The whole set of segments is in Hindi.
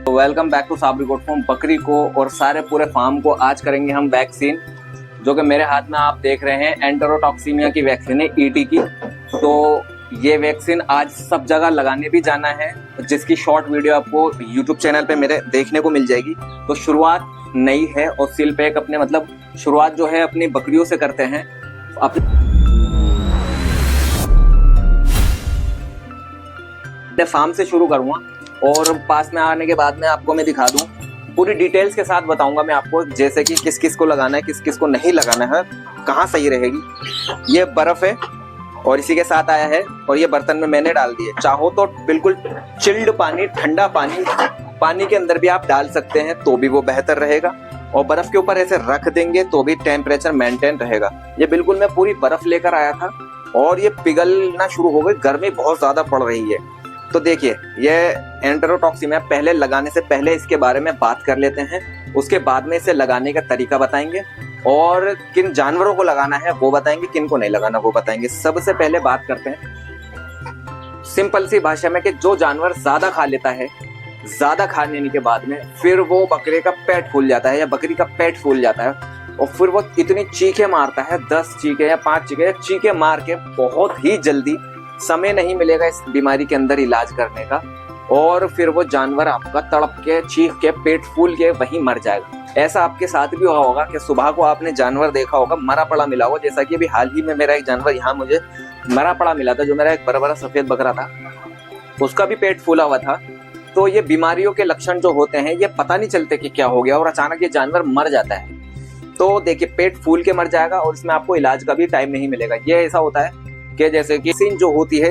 Welcome back to Sabri goat farm. बकरी को और सारे पूरे फार्म को आज करेंगे हम वैक्सीन, जो कि मेरे हाथ में आप देख रहे हैं एंटेरोटॉक्सीमिया की वैक्सीन है, ईटी की। तो ये वैक्सीन आज सब जगह लगाने भी जाना है, जिसकी शॉर्ट वीडियो आपको यूट्यूब चैनल पे मेरे देखने को मिल जाएगी। तो शुरुआत नई है और सील पैक अपने मतलब शुरुआत जो है अपनी बकरियों से करते हैं। अपने फार्म से शुरू करूंगा और पास में आने के बाद में आपको मैं दिखा दूं, पूरी डिटेल्स के साथ बताऊंगा मैं आपको, जैसे कि किस किस को लगाना है, किस किस को नहीं लगाना है, कहाँ सही रहेगी। ये बर्फ है और इसी के साथ आया है और ये बर्तन में मैंने डाल दिए। चाहो तो बिल्कुल चिल्ड पानी, ठंडा पानी के अंदर भी आप डाल सकते हैं तो भी वो बेहतर रहेगा, और बर्फ के ऊपर ऐसे रख देंगे तो भी टेम्परेचर मेंटेन रहेगा। ये बिल्कुल मैं पूरी बर्फ लेकर आया था और ये पिघलना शुरू हो गई, गर्मी बहुत ज्यादा पड़ रही है। तो देखिए, ये एंटेरोटॉक्सीमिया पहले लगाने से पहले इसके बारे में बात कर लेते हैं, उसके बाद में इसे लगाने का तरीका बताएंगे और किन जानवरों को लगाना है वो बताएंगे, किन को नहीं लगाना वो बताएंगे। सबसे पहले बात करते हैं सिंपल सी भाषा में कि जो जानवर ज्यादा खा लेता है, ज्यादा खा लेने के बाद में फिर वो बकरे का पेट फूल जाता है या बकरी का पेट फूल जाता है और फिर वो इतनी चीखें मारता है, 10 चीखें या 5 चीखें, चीखें मार के बहुत ही जल्दी समय नहीं मिलेगा इस बीमारी के अंदर इलाज करने का, और फिर वो जानवर आपका तड़प के, चीख के, पेट फूल के वहीं मर जाएगा। ऐसा आपके साथ भी हुआ होगा कि सुबह को आपने जानवर देखा होगा मरा पड़ा मिला होगा, जैसा कि अभी हाल ही में मेरा एक जानवर यहाँ मुझे मरा पड़ा मिला था, जो मेरा एक बड़ा बड़ा सफेद बकरा था, उसका भी पेट फूला हुआ था। तो ये बीमारियों के लक्षण जो होते हैं ये पता नहीं चलते कि क्या हो गया और अचानक ये जानवर मर जाता है। तो देखिए, पेट फूल के मर जाएगा और इसमें आपको इलाज का भी टाइम नहीं मिलेगा। ये ऐसा होता है कि जैसे कि वैक्सीन जो होती है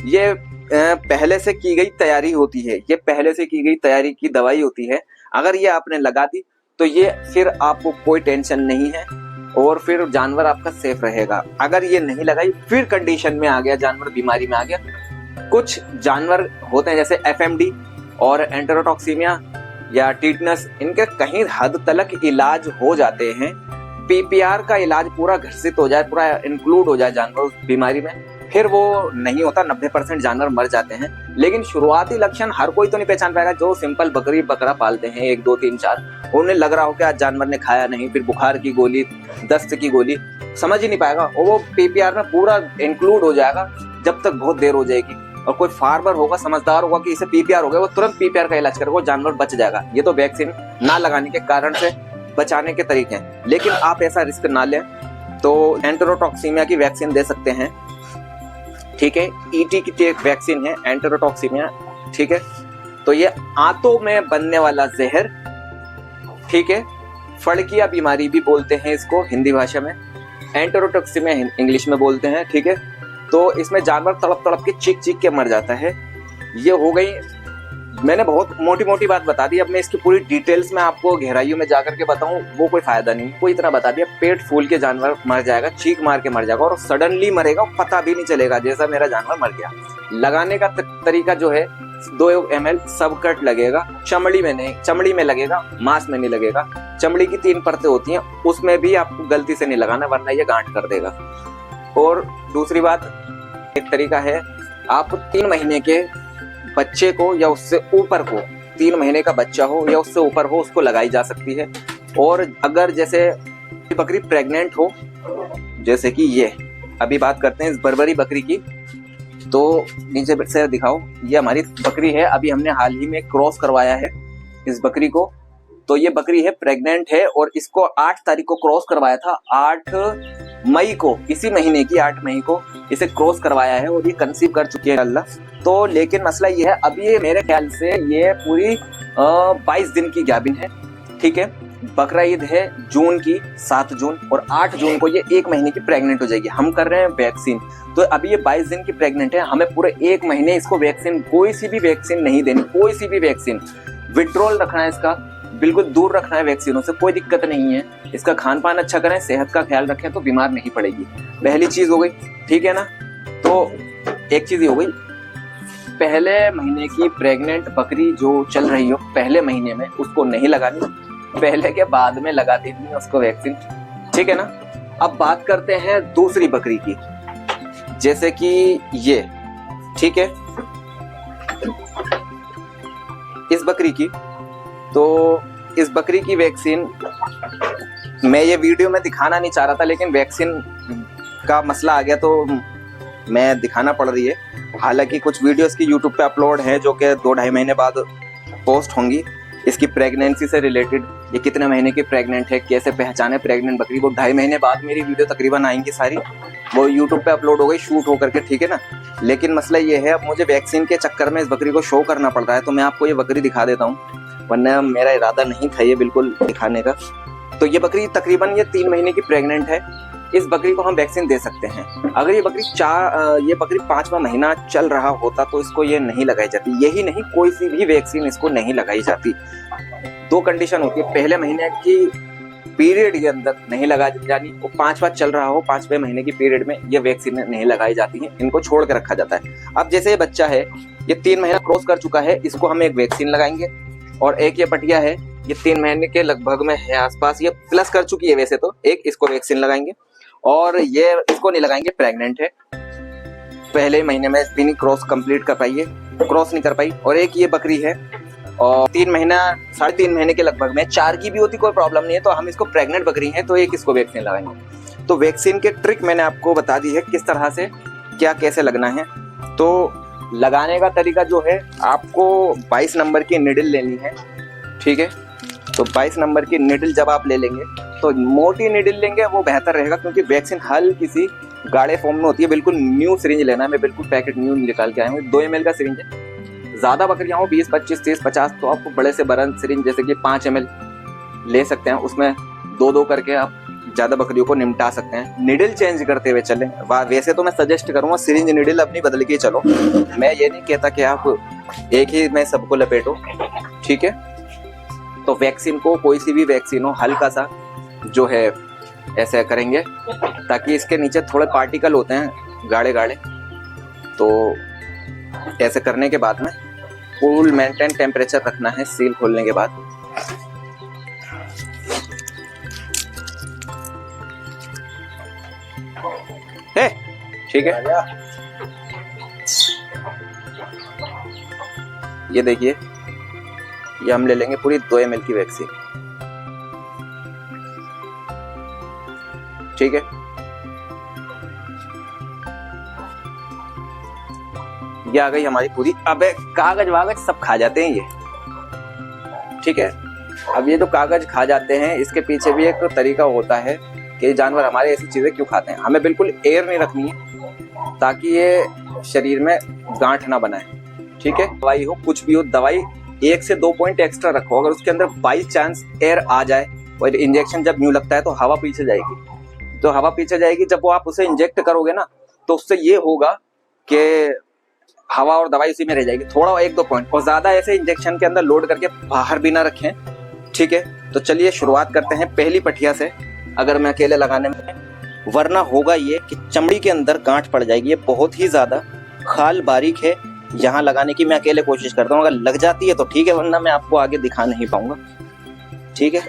ये पहले से की गई तैयारी होती है, ये पहले से की गई तैयारी की दवाई होती है। अगर ये आपने लगा दी तो ये फिर आपको कोई टेंशन नहीं है और फिर जानवर आपका सेफ रहेगा। अगर ये नहीं लगाई, फिर कंडीशन में आ गया जानवर, बीमारी में आ गया। कुछ जानवर होते हैं जैसे एफएमडी और एंटेरोटॉक्सीमिया या टीटनस, इनके कहीं हद तक इलाज हो जाते हैं। पीपीआर का इलाज पूरा घटित हो जाए, पूरा इंक्लूड हो जाए जानवर उस बीमारी में, फिर वो नहीं होता, 90% जानवर मर जाते हैं। लेकिन शुरुआती लक्षण हर कोई तो नहीं पहचान पाएगा। जो सिंपल बकरी बकरा पालते हैं 1 2 3 4, उन्हें लग रहा हो कि आज जानवर ने खाया नहीं, फिर बुखार की गोली, दस्त की गोली, समझ ही नहीं पाएगा और वो पीपीआर में पूरा इंक्लूड हो जाएगा जब तक बहुत देर हो जाएगी। और कोई फार्मर होगा, समझदार होगा कि इसे पीपीआर हो गया, वो तुरंत पीपीआर का इलाज करेगा, वो जानवर बच जाएगा। ये तो वैक्सीन ना लगाने के कारण से बचाने के तरीके हैं, लेकिन आप ऐसा रिस्क ना लें तो एंटेरोटॉक्सीमिया की वैक्सीन दे सकते हैं। ठीक है, ईटी की एक वैक्सीन है एंटेरोटॉक्सीमिया। ठीक है, तो ये आंतों में बनने वाला जहर, ठीक है, फड़किया बीमारी भी बोलते हैं इसको हिंदी भाषा में, एंटेरोटॉक्सीमिया इंग्लिश में बोलते हैं। ठीक है, तो इसमें जानवर तड़प तड़प के चीख चीख के मर जाता है। ये हो गई, मैंने बहुत मोटी मोटी बात बता दी। अब मैं इसकी पूरी डिटेल्स में आपको गहराइयों में जाकर के बताऊं वो कोई फायदा नहीं, कोई इतना बता दिया, पेट फूल के जानवर मर जाएगा, चीख मार के मर जाएगा और सडनली मरेगा, पता भी नहीं चलेगा, जैसा मेरा जानवर मर गया। लगाने का तरीका जो है, 2 ml सब कट लगेगा, चमड़ी में नहीं, चमड़ी में लगेगा, मांस में नहीं लगेगा। चमड़ी की 3 परतें होती हैं, उसमें भी आपको गलती से नहीं लगाना वरना ये गांठ कर देगा। और दूसरी बात, एक तरीका है, आप 3 महीने के बच्चे को या उससे ऊपर को, 3 महीने का बच्चा हो या उससे ऊपर हो, उसको लगाई जा सकती है। और अगर जैसे बकरी प्रेग्नेंट हो, जैसे कि ये अभी बात करते हैं इस बर्बरी बकरी की, तो नीचे से दिखाओ, ये हमारी बकरी है, अभी हमने हाल ही में क्रॉस करवाया है इस बकरी को। तो ये बकरी है, प्रेग्नेंट है और इसको 8 तारीख को क्रॉस करवाया था, 8 मई को, इसी महीने की 8 मई को इसे क्रॉस करवाया है और ये कंसीव कर चुकी है अल्लाह। तो लेकिन मसला ये है, अभी ये मेरे ख्याल से ये पूरी 22 दिन की गाभिन है। ठीक है, बकरा ईद है जून की, 7 जून, और 8 जून को ये 1 महीने की प्रेग्नेंट हो जाएगी। हम कर रहे हैं वैक्सीन, तो अभी ये 22 दिन की प्रेग्नेंट है, हमें पूरे 1 महीने इसको वैक्सीन, कोई सी भी वैक्सीन नहीं देनी, कोई सी भी वैक्सीन, विड्रॉल रखना है इसका, बिल्कुल दूर रखना है वैक्सीनों से, कोई दिक्कत नहीं है। इसका खान पान अच्छा करें, सेहत का ख्याल रखें तो बीमार नहीं पड़ेगी। पहली चीज हो गई, ठीक है ना। तो एक चीज हो गई, पहले महीने की प्रेग्नेंट बकरी जो चल रही हो पहले महीने में, उसको नहीं लगानी, पहले के बाद में लगा देनी उसको वैक्सीन। ठीक है ना। अब बात करते हैं दूसरी बकरी की, जैसे कि ये, ठीक है, इस बकरी की तो इस बकरी की वैक्सीन मैं ये वीडियो में दिखाना नहीं चाह रहा था, लेकिन वैक्सीन का मसला आ गया तो मैं दिखाना पड़ रही है। हालांकि कुछ वीडियोस की यूट्यूब पे अपलोड है जो कि 2-2.5 महीने बाद पोस्ट होंगी। इसकी प्रेगनेंसी से रिलेटेड, ये कितने महीने की प्रेग्नेंट है, कैसे पहचाने प्रेग्नेंट बकरी, वो 2.5 महीने बाद मेरी वीडियो तकरीबन आएंगी सारी, वो यूट्यूब पे अपलोड हो गई शूट होकर के, ठीक है ना। लेकिन मसला ये है, अब मुझे वैक्सीन के चक्कर में इस बकरी को शो करना पड़ रहा है, तो मैं आपको ये बकरी दिखा देता हूँ, वरना मेरा इरादा नहीं था ये बिल्कुल दिखाने का। तो ये बकरी तकरीबन ये 3 महीने की प्रेग्नेंट है। इस बकरी को हम वैक्सीन दे सकते हैं। अगर ये बकरी 5वां महीना चल रहा होता तो इसको ये नहीं लगाई जाती। यही नहीं, कोई सी भी वैक्सीन इसको नहीं लगाई जाती। 2 कंडीशन होती है, पहले महीने की पीरियड के अंदर नहीं लगा, यानी वो 5वां चल रहा हो, 5वें महीने की पीरियड में ये वैक्सीन नहीं लगाई जाती है, इनको छोड़ के रखा जाता है। अब जैसे ये बच्चा है, ये 3 महीना क्रॉस कर चुका है, इसको हम एक वैक्सीन लगाएंगे। और एक ये पटिया है, ये 3 महीने के लगभग में है आसपास, ये प्लस कर चुकी है वैसे तो, एक इसको वैक्सीन लगाएंगे। और ये इसको नहीं लगाएंगे, प्रेग्नेंट है, पहले महीने में भी नहीं क्रॉस कंप्लीट कर पाई है, क्रॉस नहीं कर पाई। और एक ये बकरी है और 3 महीना 3.5 महीने के लगभग में, 4 की भी होती कोई प्रॉब्लम नहीं है, तो हम इसको प्रेग्नेंट बकरी है तो एक इसको वैक्सीन लगाएंगे। तो वैक्सीन के ट्रिक मैंने आपको बता दी है, किस तरह से क्या कैसे लगना है। तो लगाने का तरीका जो है, आपको 22 नंबर की निडल लेनी है, ठीक है। तो 22 नंबर की निडल जब आप ले लेंगे तो मोटी निडल लेंगे वो बेहतर रहेगा, क्योंकि वैक्सीन हल्की सी गाढ़े फॉर्म में होती है। बिल्कुल न्यू सिरिंज लेना है, मैं बिल्कुल पैकेट न्यू निकाल के आया हूँ। 2 ml का सिरिंज है। ज़्यादा बकरियाँ हो 20, 25, 30, 50 तो आप बड़े से बड़ा सिरिंज जैसे कि 5 ml ले सकते हैं, उसमें 2-2 करके आप ज़्यादा बकरियों को निपटा सकते हैं। निडल चेंज करते हुए चलें। वैसे तो मैं सजेस्ट करूँगा सिरिंज निडल अपनी बदल के चलो, मैं ये नहीं कहता कि आप एक ही में सबको लपेटो, ठीक है। तो वैक्सीन को, कोई सी भी वैक्सीन हो, हल्का सा जो है ऐसे करेंगे ताकि इसके नीचे थोड़े पार्टिकल होते हैं गाढ़े गाढ़े, तो ऐसे करने के बाद में कूल मेंटेन टेम्परेचर रखना है सील खोलने के बाद। है ठीक है, ये देखिए, ये हम ले लेंगे पूरी 2 ml की वैक्सीन, ठीक है। ये आ गई हमारी पूरी। अबे कागज वागज सब खा जाते हैं ये, ठीक है। अब ये जो कागज खा जाते हैं, इसके पीछे भी एक तरीका होता है कि जानवर हमारे ऐसी चीजें क्यों खाते हैं। हमें बिल्कुल एयर नहीं रखनी है ताकि ये शरीर में गांठ ना बनाए, ठीक है। दवाई हो कुछ भी हो, दवाई 1 से 2 पॉइंट एक्स्ट्रा रखो। अगर उसके अंदर बाई चांस एयर आ जाए और इंजेक्शन जब न्यू लगता है तो हवा पीछे जाएगी, तो हवा पीछे जाएगी। जब वो आप उसे इंजेक्ट करोगे ना, तो उससे ये होगा कि हवा और दवाई उसी में रह जाएगी। थोड़ा 1-2 पॉइंट, और ज्यादा ऐसे इंजेक्शन के अंदर लोड करके बाहर भी ना रखें, ठीक है। तो चलिए शुरुआत करते हैं पहली पठिया से, अगर मैं अकेले लगाने में, वरना होगा ये कि चमड़ी के अंदर गांठ पड़ जाएगी। ये बहुत ही ज्यादा खाल बारीक है, यहाँ लगाने की मैं अकेले कोशिश करता हूँ। अगर लग जाती है तो ठीक है, वरना मैं आपको आगे दिखा नहीं पाऊंगा, ठीक है।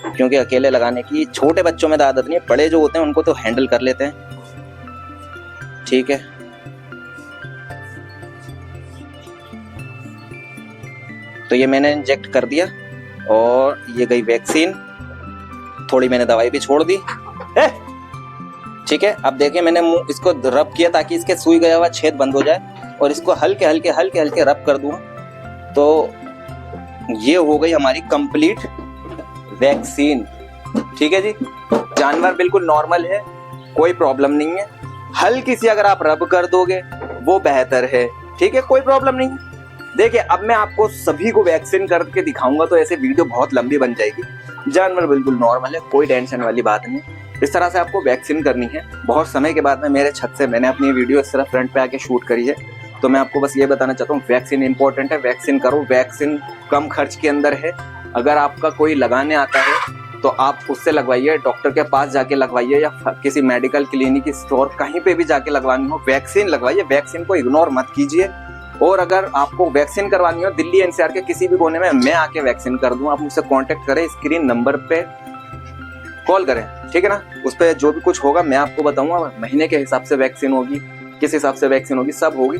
क्योंकि अकेले लगाने की छोटे बच्चों में आदत नहीं है, बड़े जो होते हैं उनको तो हैंडल कर लेते हैं, ठीक है। तो ये मैंने इंजेक्ट कर दिया और ये गई वैक्सीन, थोड़ी मैंने दवाई भी छोड़ दी, ठीक है। अब देखिए मैंने मुंह इसको रब किया ताकि इसके सुई गया हुआ छेद बंद हो जाए, और इसको हल्के हल्के रब कर दूं, तो ये हो गई हमारी कंप्लीट वैक्सीन, ठीक है जी। जानवर बिल्कुल नॉर्मल है, कोई प्रॉब्लम नहीं है। हल्की सी अगर आप रब कर दोगे वो बेहतर है, ठीक है, कोई प्रॉब्लम नहीं है। देखिए अब मैं आपको सभी को वैक्सीन करके दिखाऊंगा तो ऐसे वीडियो बहुत लंबी बन जाएगी। जानवर बिल्कुल नॉर्मल है, कोई टेंशन वाली बात नहीं। इस तरह से आपको वैक्सीन करनी है। बहुत समय के बाद में मेरे छत से मैंने अपनी वीडियो इस तरह फ्रंट पे आके शूट करी है, तो मैं आपको बस ये बताना चाहता हूँ, वैक्सीन इंपॉर्टेंट है, वैक्सीन करो। वैक्सीन कम खर्च के अंदर है। अगर आपका कोई लगाने आता है तो आप उससे लगवाइए, डॉक्टर के पास जाके लगवाइए, या किसी मेडिकल क्लिनिक स्टोर कहीं पे भी जाके लगवानी हो, वैक्सीन लगवाइए। वैक्सीन को इग्नोर मत कीजिए। और अगर आपको वैक्सीन करवानी हो दिल्ली एनसीआर के किसी भी कोने में, मैं आके वैक्सीन कर दूं, आप मुझसे कांटेक्ट करें, स्क्रीन नंबर पे कॉल करें, ठीक है ना। उस पर जो भी कुछ होगा मैं आपको बताऊंगा। महीने के हिसाब से वैक्सीन होगी, किस हिसाब से वैक्सीन होगी, सब होगी।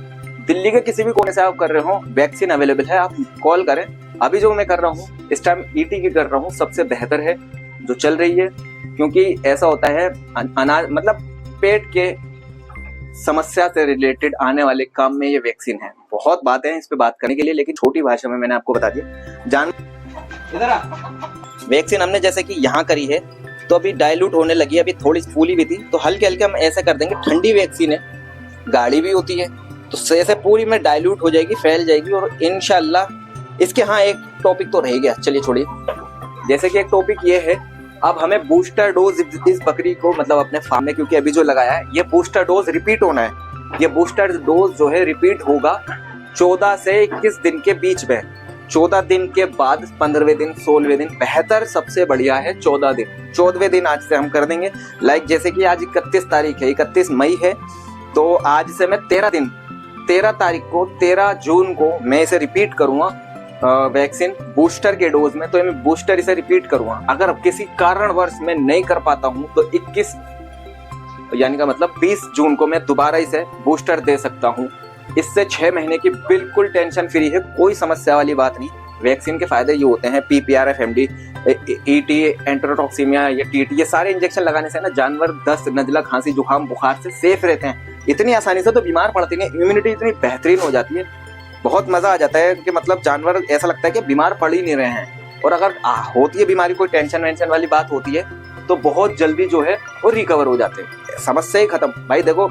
दिल्ली के किसी भी कोने से आप कर रहे हो, वैक्सीन अवेलेबल है, आप कॉल करें। अभी जो मैं कर रहा हूँ इस टाइम ईटी की कर रहा हूँ, सबसे बेहतर है जो चल रही है, क्योंकि ऐसा होता है अनाज मतलब पेट के समस्या से रिलेटेड आने वाले काम में ये वैक्सीन है। बहुत बातें हैं इस पे बात करने के लिए, लेकिन छोटी भाषा में मैंने आपको बता दिया। इधर आ, वैक्सीन हमने जैसे कि यहाँ करी है तो अभी डाइल्यूट होने लगी, अभी थोड़ी फूली भी थी, तो हल्के हल्के हम ऐसा कर देंगे। ठंडी वैक्सीन है, गाढ़ी भी होती है, तो ऐसे पूरी में डाइल्यूट हो जाएगी, फैल जाएगी। और इंशाल्लाह इसके हाँ एक टॉपिक तो रह गया, चलिए छोड़िए। जैसे कि एक टॉपिक ये है, अब हमें बूस्टर डोज इस बकरी को मतलब अपने फार्म में, क्योंकि अभी जो लगाया है ये बूस्टर डोज रिपीट होना है। ये बूस्टर डोज जो है रिपीट होगा 14 से 21 दिन के बीच में। 14 दिन के बाद 15वें दिन, 16वें दिन, बेहतर सबसे बढ़िया है 14 दिन। 14वें दिन आज से हम कर देंगे। लाइक जैसे कि आज 31 तारीख है, 31 मई है, तो आज से मैं 13 तारीख को 13 जून को मैं इसे रिपीट करूंगा वैक्सीन बूस्टर के डोज में। तो मैं बूस्टर इसे रिपीट करूंगा। अगर किसी कारणवश मैं नहीं कर पाता हूं तो 21 यानी का मतलब 20 जून को मैं दोबारा इसे बूस्टर दे सकता हूं। इससे 6 महीने की बिल्कुल टेंशन फ्री है, कोई समस्या वाली बात नहीं। वैक्सीन के फायदे ये होते हैं, PPR, FMD, ET, एंटेरोटॉक्सीमिया, ये TT, ये सारे इंजेक्शन लगाने से ना जानवर दस्त, नजला, खांसी, जुकाम, बुखार से सेफ रहते हैं। इतनी आसानी से तो बीमार पड़ते नहीं, इम्यूनिटी इतनी बेहतरीन हो जाती है, बहुत मजा आ जाता है कि मतलब जानवर ऐसा लगता है कि बीमार पड़ ही नहीं रहे हैं। और अगर होती है बीमारी, कोई टेंशन वेंशन वाली बात होती है, तो बहुत जल्दी जो है वो रिकवर हो जाते हैं, समस्या ही खत्म। भाई देखो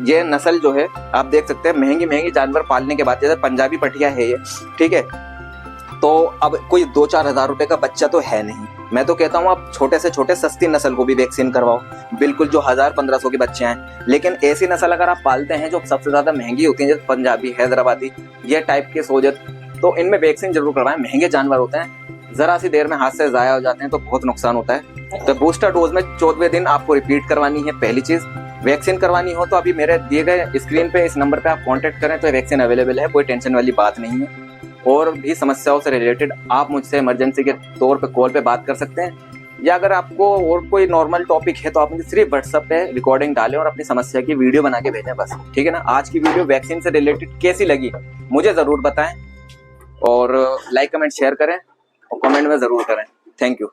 ये नस्ल जो है आप देख सकते हैं, महंगी जानवर पालने के बाद, जैसे पंजाबी पटिया है ये, ठीक है, तो अब कोई 2-4 हज़ार रुपए का बच्चा तो है नहीं। मैं तो कहता हूँ आप छोटे से छोटे सस्ती नस्ल को भी वैक्सीन करवाओ, बिल्कुल जो 1000-1500 के बच्चे हैं। लेकिन ऐसी नस्ल अगर आप पालते हैं जो सबसे ज्यादा महंगी होती है, जैसे पंजाबी, हैदराबादी, ये टाइप के सोजत, तो इनमें वैक्सीन जरूर करवाएं। महंगे जानवर होते हैं, जरा सी देर में हाथ से जाया हो जाते हैं, तो बहुत नुकसान होता है। तो बूस्टर डोज में 14वें दिन आपको रिपीट करवानी है। पहली चीज, वैक्सीन करवानी हो तो अभी मेरे दिए गए स्क्रीन पे इस नंबर पे आप कांटेक्ट करें, तो वैक्सीन अवेलेबल है, कोई टेंशन वाली बात नहीं है। और भी समस्याओं से रिलेटेड आप मुझसे इमरजेंसी के तौर पे कॉल पे बात कर सकते हैं, या अगर आपको और कोई नॉर्मल टॉपिक है तो आप मुझे सिर्फ व्हाट्सएप पे रिकॉर्डिंग डालें और अपनी समस्या की वीडियो बना के भेजें बस, ठीक है ना। आज की वीडियो वैक्सीन से रिलेटेड कैसी लगी मुझे जरूर बताएं, और लाइक, कमेंट, शेयर करें और कमेंट में जरूर करें। Thank you.